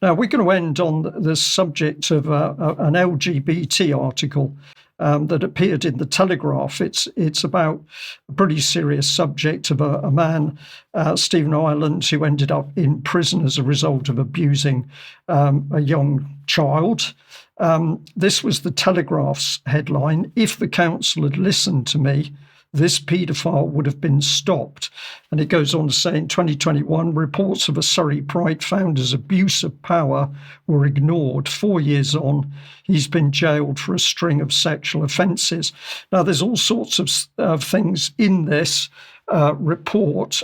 Now, we're going to end on the subject of an LGBT article that appeared in the Telegraph. It's about a pretty serious subject of a man, Stephen Ireland, who ended up in prison as a result of abusing a young child. This was the Telegraph's headline: "If the council had listened to me, this paedophile would have been stopped." And it goes on to say, in 2021, reports of a Surrey Pride founder's abuse of power were ignored. 4 years on, he's been jailed for a string of sexual offences. Now, there's all sorts of things in this report.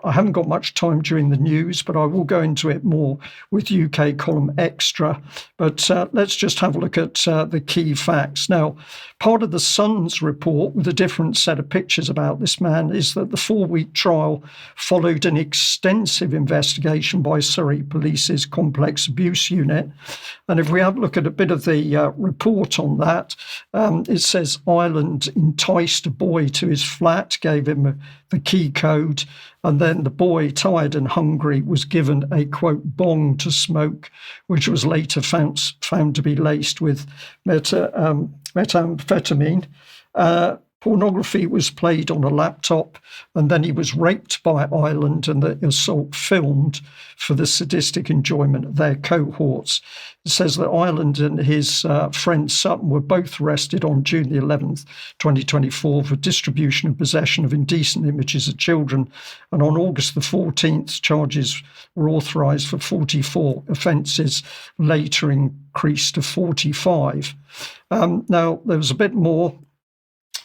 I haven't got much time during the news, but I will go into it more with UK Column Extra. But let's just have a look at the key facts. Now, part of the Sun's report, with a different set of pictures about this man, is that the 4-week trial followed an extensive investigation by Surrey Police's Complex Abuse Unit. And if we have a look at a bit of the report on that, it says Ireland enticed a boy to his flat, gave him the key code, and then the boy, tired and hungry, was given a, quote, bong to smoke, which was later found to be laced with methamphetamine. Pornography was played on a laptop, and then he was raped by Ireland and the assault filmed for the sadistic enjoyment of their cohorts. It says that Ireland and his friend Sutton were both arrested on June the 11th, 2024 for distribution and possession of indecent images of children. And on August the 14th, charges were authorised for 44 offences, later increased to 45. Now, there was a bit more.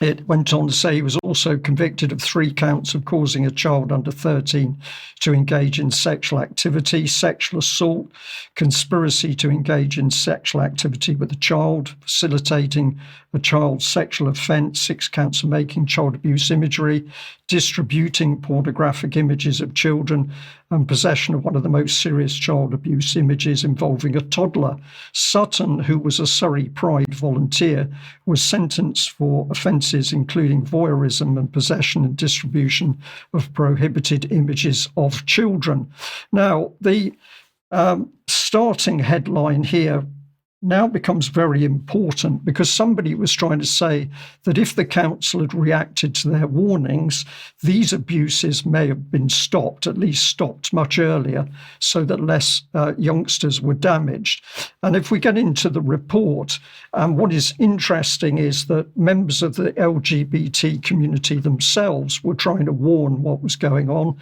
It went on to say he was also convicted of 3 counts of causing a child under 13 to engage in sexual activity, sexual assault, conspiracy to engage in sexual activity with a child, facilitating a child's sexual offence, 6 counts of making child abuse imagery, distributing pornographic images of children, and possession of one of the most serious child abuse images involving a toddler. Sutton, who was a Surrey Pride volunteer, was sentenced for offences including voyeurism and possession and distribution of prohibited images of children. Now, the starting headline here now becomes very important, because somebody was trying to say that if the council had reacted to their warnings, these abuses may have been stopped, at least stopped much earlier, so that less youngsters were damaged. And if we get into the report, what is interesting is that members of the LGBT community themselves were trying to warn what was going on.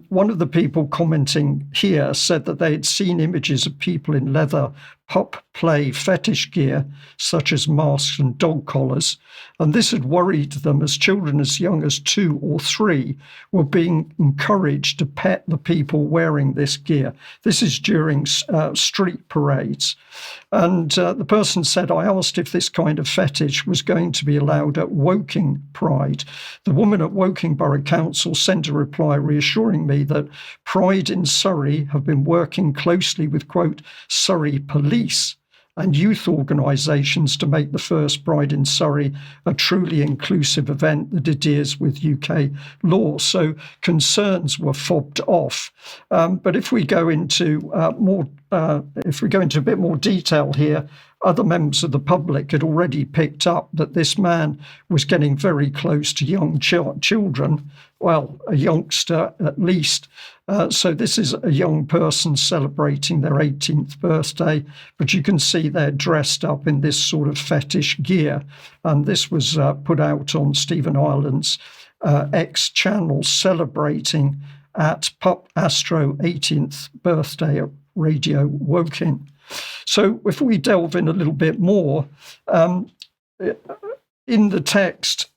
One of the people commenting here said that they had seen images of people in leather Pup-Play fetish gear, such as masks and dog collars, and this had worried them, as children as young as 2 or 3 were being encouraged to pet the people wearing this gear. This is during street parades. And the person said, "I asked if this kind of fetish was going to be allowed at Woking Pride. The woman at Woking Borough Council sent a reply reassuring me that Pride in Surrey have been working closely with, quote, Surrey Police and youth organisations to make the first Pride in Surrey a truly inclusive event that adheres with UK law." So concerns were fobbed off. But if we go into a bit more detail here, other members of the public had already picked up that this man was getting very close to young children, well, a youngster at least. So this is a young person celebrating their 18th birthday, but you can see they're dressed up in this sort of fetish gear. And this was put out on Stephen Ireland's X channel, celebrating at Pup Astro 18th birthday at Radio Woking. So if we delve in a little bit more, in the text,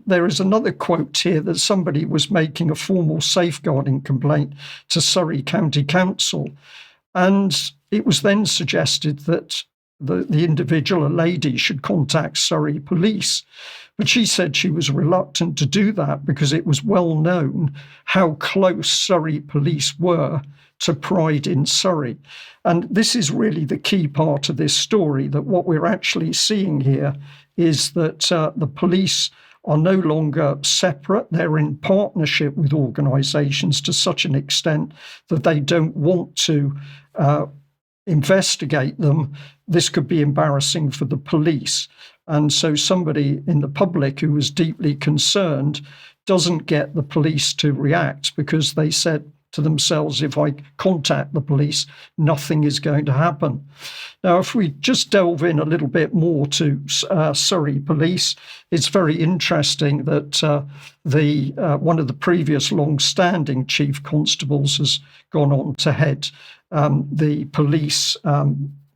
there is another quote here that somebody was making a formal safeguarding complaint to Surrey County Council. And it was then suggested that the individual, a lady, should contact Surrey Police. But she said she was reluctant to do that because it was well known how close Surrey Police were to Pride in Surrey. And this is really the key part of this story, that what we're actually seeing here is that the police are no longer separate. They're in partnership with organisations to such an extent that they don't want to investigate them, this could be embarrassing for the police. And so somebody in the public who was deeply concerned doesn't get the police to react because they said to themselves, if I contact the police, nothing is going to happen. Now, if we just delve in a little bit more to Surrey Police, it's very interesting that one of the previous long-standing chief constables has gone on to head the police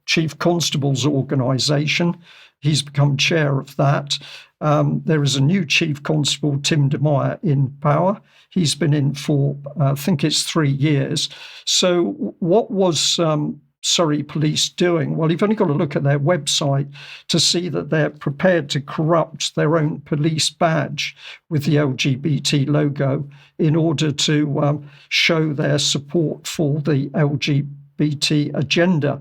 chief constables organisation. He's become chair of that. There is a new chief constable, Tim DeMeyer, in power. He's been in for, I think it's 3 years. So what was Surrey Police doing? Well, you've only got to look at their website to see that they're prepared to corrupt their own police badge with the LGBT logo in order to show their support for the LGBT agenda.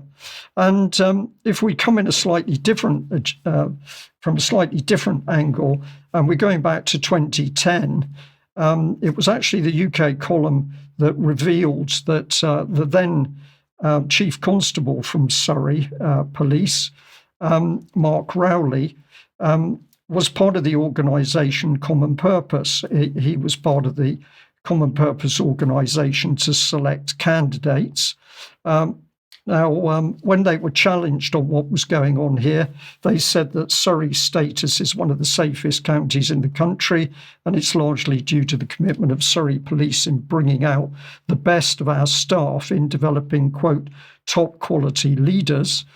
And if we come in a slightly different, from a slightly different angle, and we're going back to 2010, it was actually the UK column that revealed that the then chief constable from Surrey Police, Mark Rowley, was part of the organisation Common Purpose. He was part of the Common Purpose organisation to select candidates. Now, when they were challenged on what was going on here, they said that Surrey's status is one of the safest counties in the country, and it's largely due to the commitment of Surrey Police in bringing out the best of our staff in developing, quote, top quality leaders.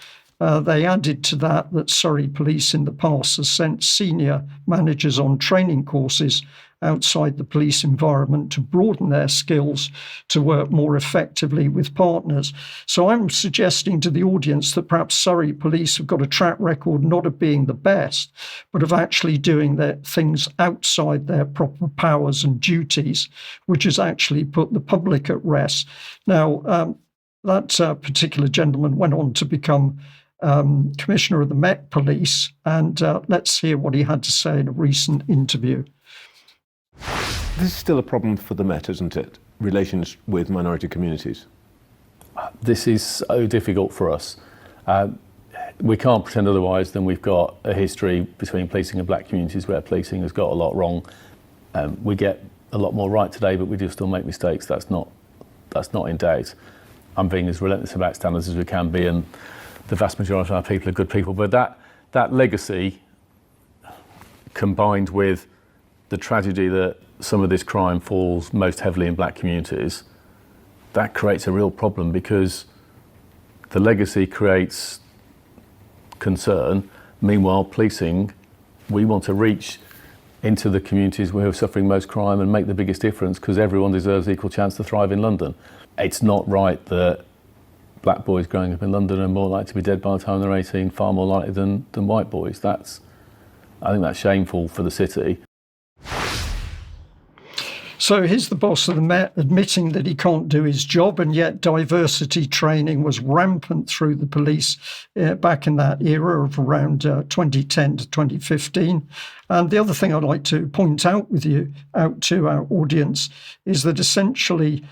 They added to that Surrey Police in the past has sent senior managers on training courses outside the police environment to broaden their skills to work more effectively with partners. So I'm suggesting to the audience that perhaps Surrey Police have got a track record not of being the best, but of actually doing their things outside their proper powers and duties, which has actually put the public at rest. Now, that particular gentleman went on to become Commissioner of the Met Police, and let's hear what he had to say in a recent interview. This is still a problem for the Met, isn't it? Relations with minority communities. This is so difficult for us. We can't pretend otherwise than we've got a history between policing and black communities where policing has got a lot wrong. We get a lot more right today, but we do still make mistakes. That's not in doubt. I'm being as relentless about standards as we can be, and the vast majority of our people are good people. But that legacy, combined with the tragedy that some of this crime falls most heavily in black communities, that creates a real problem, because the legacy creates concern. Meanwhile, policing, we want to reach into the communities who are suffering most crime and make the biggest difference, because everyone deserves equal chance to thrive in London. It's not right that black boys growing up in London are more likely to be dead by the time they're 18, far more likely than white boys. I think that's shameful for the city. So here's the boss of the Met admitting that he can't do his job, and yet diversity training was rampant through the police back in that era of around 2010 to 2015. And the other thing I'd like to point out to our audience, is that essentially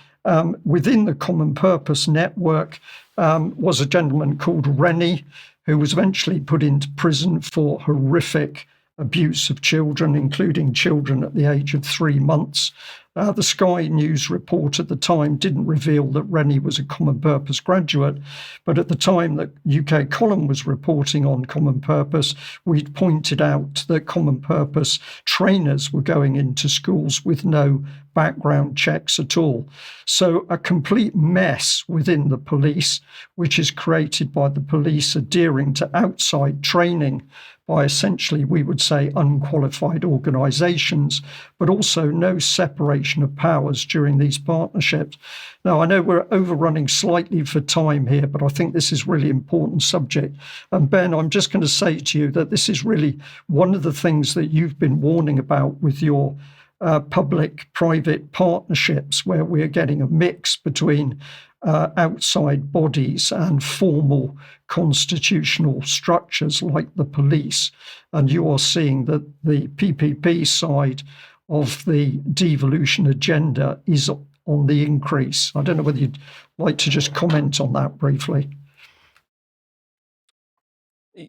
within the Common Purpose network was a gentleman called Rennie, who was eventually put into prison for horrific abuse of children, including children at the age of 3 months. The Sky News report at the time didn't reveal that Rennie was a Common Purpose graduate, but at the time that UK Column was reporting on Common Purpose, we'd pointed out that Common Purpose trainers were going into schools with no background checks at all. So a complete mess within the police, which is created by the police adhering to outside training by essentially, we would say, unqualified organisations, but also no separation of powers during these partnerships. Now, I know we're overrunning slightly for time here, but I think this is a really important subject. And Ben, I'm just going to say to you that this is really one of the things that you've been warning about with your public-private partnerships, where we're getting a mix between outside bodies and formal constitutional structures like the police. And you are seeing that the PPP side of the devolution agenda is on the increase. I don't know whether you'd like to just comment on that briefly.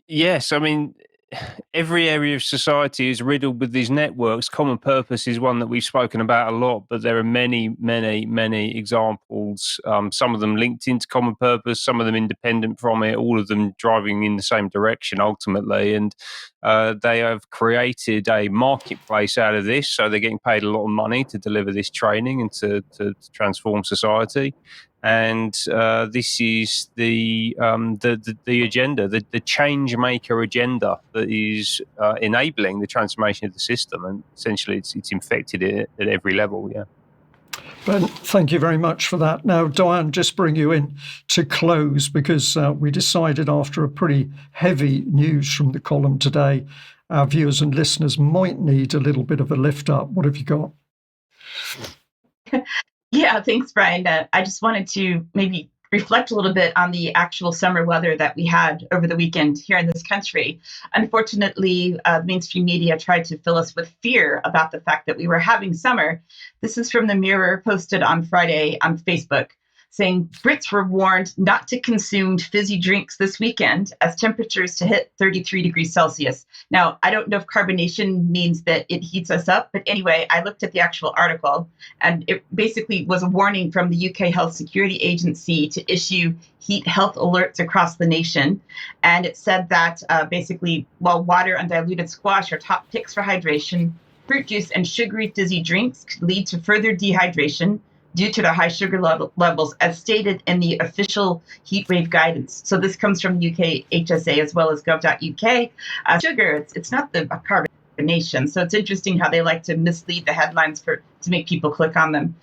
Yes, I mean, every area of society is riddled with these networks. Common purpose is one that we've spoken about a lot, but there are many, many, many examples. Some of them linked into common purpose, some of them independent from it, all of them driving in the same direction ultimately. And they have created a marketplace out of this. So they're getting paid a lot of money to deliver this training and to transform society. And this is the agenda, the change maker agenda that is enabling the transformation of the system, and essentially it's infected it at every level. Yeah. Ben, thank you very much for that. Now, Diane, just bring you in to close, because we decided after a pretty heavy news from the column today, our viewers and listeners might need a little bit of a lift up. What have you got? Yeah, thanks, Brian. I just wanted to maybe reflect a little bit on the actual summer weather that we had over the weekend here in this country. Unfortunately, mainstream media tried to fill us with fear about the fact that we were having summer. This is from the Mirror, posted on Friday on Facebook, saying Brits were warned not to consume fizzy drinks this weekend as temperatures to hit 33 degrees Celsius. Now, I don't know if carbonation means that it heats us up, but anyway, I looked at the actual article, and it basically was a warning from the UK Health Security Agency to issue heat health alerts across the nation. And it said that basically, while water and diluted squash are top picks for hydration, fruit juice and sugary fizzy drinks could lead to further dehydration due to their high sugar levels, as stated in the official heat wave guidance. So this comes from UK HSA as well as gov.uk. Sugar, it's not the carbonation. So it's interesting how they like to mislead the headlines to make people click on them.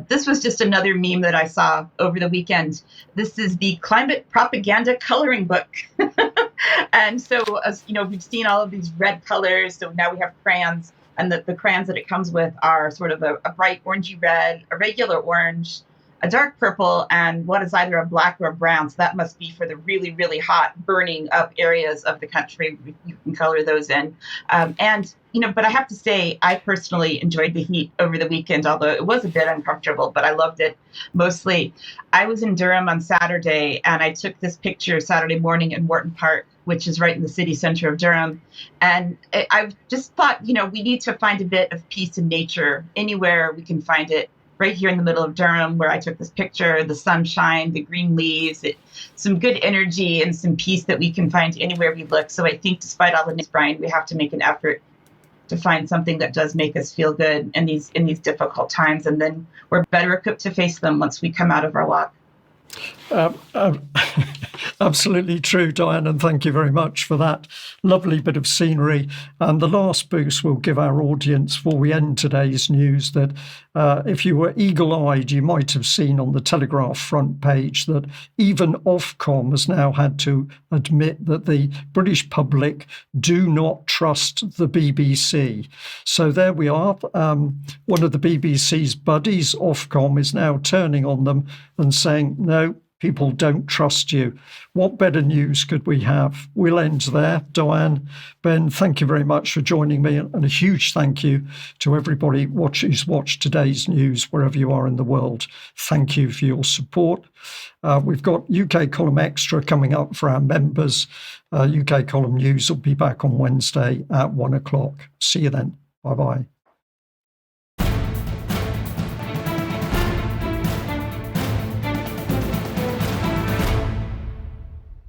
This was just another meme that I saw over the weekend. This is the climate propaganda coloring book. And so, as you know, we've seen all of these red colors. So now we have crayons. And the crayons that it comes with are sort of a bright orangey red, a regular orange, a dark purple, and what is either a black or a brown. So that must be for the really, really hot, burning up areas of the country. You can color those in. And, you know, but I have to say, I personally enjoyed the heat over the weekend, although it was a bit uncomfortable, but I loved it mostly. I was in Durham on Saturday, and I took this picture Saturday morning in Wharton Park, which is right in the city center of Durham. And I just thought, you know, we need to find a bit of peace in nature anywhere we can find it. Right here in the middle of Durham, where I took this picture, the sunshine, the green leaves, some good energy and some peace that we can find anywhere we look. So I think despite all the news, Brian, we have to make an effort to find something that does make us feel good in these difficult times. And then we're better equipped to face them once we come out of our walk. Absolutely true, Diane, and thank you very much for that lovely bit of scenery. And the last boost we'll give our audience before we end today's news, that if you were eagle-eyed, you might have seen on the Telegraph front page that even Ofcom has now had to admit that the British public do not trust the BBC. So there we are. One of the BBC's buddies, Ofcom, is now turning on them and saying, no, people don't trust you. What better news could we have? We'll end there. Diane, Ben, thank you very much for joining me, and a huge thank you to everybody who's watched today's news wherever you are in the world. Thank you for your support. We've got UK Column Extra coming up for our members. UK Column News will be back on Wednesday at 1:00. See you then. Bye-bye.